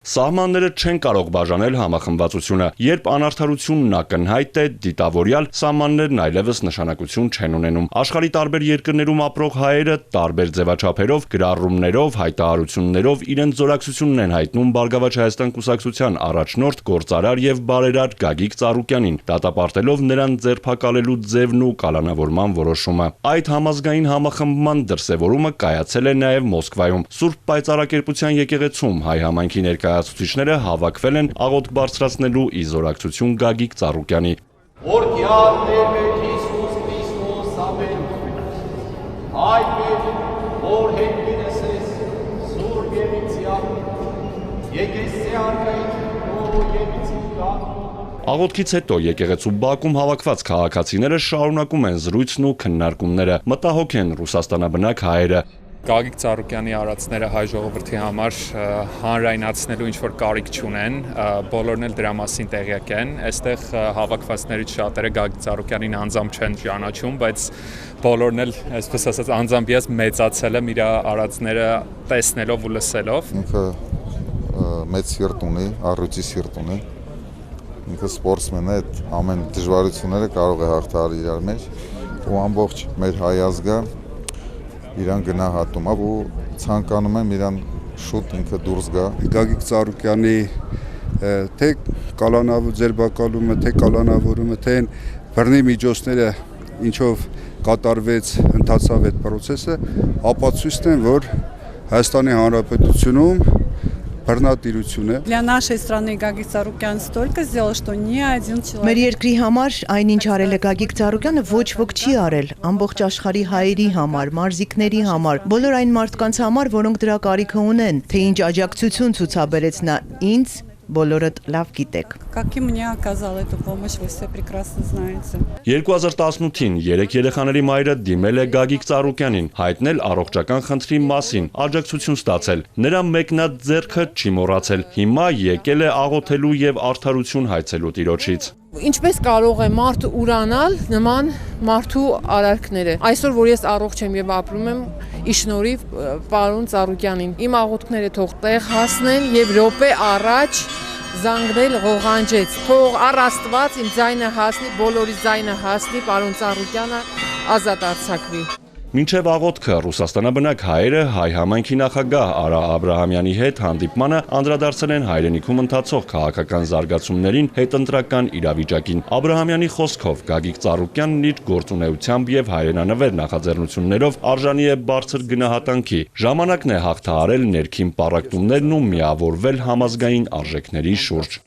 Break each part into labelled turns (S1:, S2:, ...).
S1: Սահմանները չեն կարող բաժանել համախմբվածությունը, երբ անարդարությունն ակնհայտ է, դիտավորյալ սահմաններն այլևս նշանակություն չեն ունենում։ Աշխարհի տարբեր երկրներում ապրող հայերը տարբեր ձևաչափերով, գրառումներով, հայտարարություններով իրենց զորակցությունն են հայտնում Բարգավաճ Հայաստան կուսակցության առաջնորդ, գործարար եւ բարերար Գագիկ Ծառուկյանին, դատապարտելով նրան ձերբակալելու ձևն ու կալանավորման որոշումը։ Այդ համազգային համախմբման դրսևորումը կայացել է նաեւ Մոսկվայում։ Սուրբ Պայծառակերպության եկեղեցում հայ համայնքի ներկայացուցիչները հավաքվել են աղոթք բարձրացնելու ի զորակցություն Գագիկ Ծառուկյանի։
S2: Օրհնյալ Տեր Հիսուս Քրիստոս ամեն։ Այդ որ հետինես սուրբ եկեղեցիա եկեղեցի Աղոթքից հետո եկեղեցու բակում հավաքված քաղաքացիները շարունակում են զրույցն ու քննարկումները, մտահոգ են Ռուսաստանաբնակ հայերը։
S3: Գագիկ Ծառուկյանի արածները հայ ժողովրդի համար հանրայնացնելու ինչ-որ կարիք չունեն, բոլորն էլ դրա մասին տեղյակ են։ Այստեղ հավաքվածներից շատերը Գագիկ Ծառուկյանին անձամբ չեն ճանաչում, բայց բոլորն էլ, այսպես ասած, անձամբ ես մեծացել եմ իր արածները տեսնելով ու լսելով։
S4: Ինքը մեծ սիրտ ունի, առյուծի սիրտ ունի։ Ինքը սպորտսմեն է, ամեն դժվարությունները կարող է հաղթահարել իրար մեջ ու ամբողջ մեր հայ ազգը իրան գնահատում է ու ցանկանում եմ իրան շուտ ինքը դուրս գա։
S5: Գագիկ Ծառուկյանի թե ձերբակալումը, թե կալանավորումը, թե բռնի միջոցները, ինչով կատարվեց, ընթացավ այդ process-ը, ապացույց են, որ Հայաստանի Հանրապետությունում բռնատիրություն է։
S6: Для нашей страны Гагик Ծառուկյան столько сделал, что ни один человек։
S7: Մեր երկրի համար այնինչ արել է Գագիկ Ծառուկյանը ոչ ոք չի արել, ամբողջ աշխարհի հայերի համար, մարզիկների համար, բոլոր այն մարդկանց համար, որոնք դրա կարիքը ունեն, թե ինչ աջակցություն ցուցաբերեց նա ինձ, բոլորդ լավ գիտեք։
S6: Как и мне оказал эту помощь, вы все прекрасно знаете։
S1: 2018-ին 3 երեխաների մայրը դիմել է Գագիկ Ծառուկյանին, հայտնել առողջական խնդրի մասին, աջակցություն ստացել։ Նրա մեկնած ձեռքը չի մոռացել։ Հիմա եկել է աղոթելու եւ արդարություն հայցելու Տիրոջից։
S8: Ինչպես կարող է մարդը ուրանալ նման մարդու արարքները։ Այսօր որ ես առողջ եմ եւ ապրում եմ ի շնորհիվ պարոն Ծառուկյանին, իմ աղոթքները թող տեղ հասնեն եւ րոպե առաջ զանգնել ղողանջեց։ Թող առ Աստված իմ ձայնը հասնի, բոլորի ձայնը հասնի, պարոն Ծառուկյանը ազատ արձակվի։
S1: Մինչև աղոթքը Ռուսաստանաբնակ հայերը հայ համայնքի նախագահ Արա Աբրահամյանի հետ հանդիպմանը անդրադարձել են հայրենիքում ընթացող քաղաքական զարգացումներին, հետընտրական իրավիճակին։ Աբրահամյանի խոսքով Գագիկ Ծառուկյանն իր գործունեությամբ եւ հայրենանվեր նախաձեռնություններով արժանի է բարձր գնահատանքի։ Ժամանակն է հաղթահարել ներքին պառակտումներն ու միավորվել համազգային արժեքների շուրջ։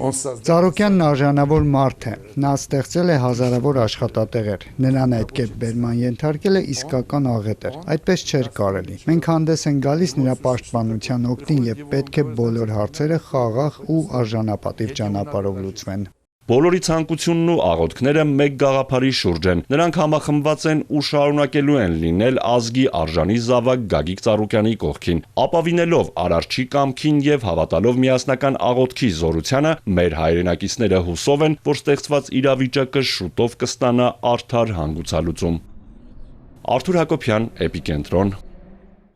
S9: Ծառուկյանն արժանավոր մարդ է, նա ստեղծել է հազարավոր աշխատատեղեր, նրան այդ կերպ բերման ենթարկել է իսկական աղետ էր, այդպես չէր կարելի։ Մենք հանդես են գալիս նրա պաշտպանության օգտին եւ պետք է բոլոր հարցերը խաղաղ ու արժանապատիվ ճանապարհով լուծվեն։
S1: Բոլորի ցանկությունն ու աղոթքները մեկ գաղափարի շուրջ են։ Նրանք համախմբված են ու շարունակելու են լինել ազգի արժանի զավակ Գագիկ Ծառուկյանի կողքին, ապավինելով Արարչի կամքին եւ հավատալով միասնական աղոթքի զորությանը, մեր հայրենակիցները հուսով են, որ ստեղծված իրավիճակը շուտով կստանա արդար հանգուցալուծում։ Արթուր Հակոբյան, Էպիկենտրոն։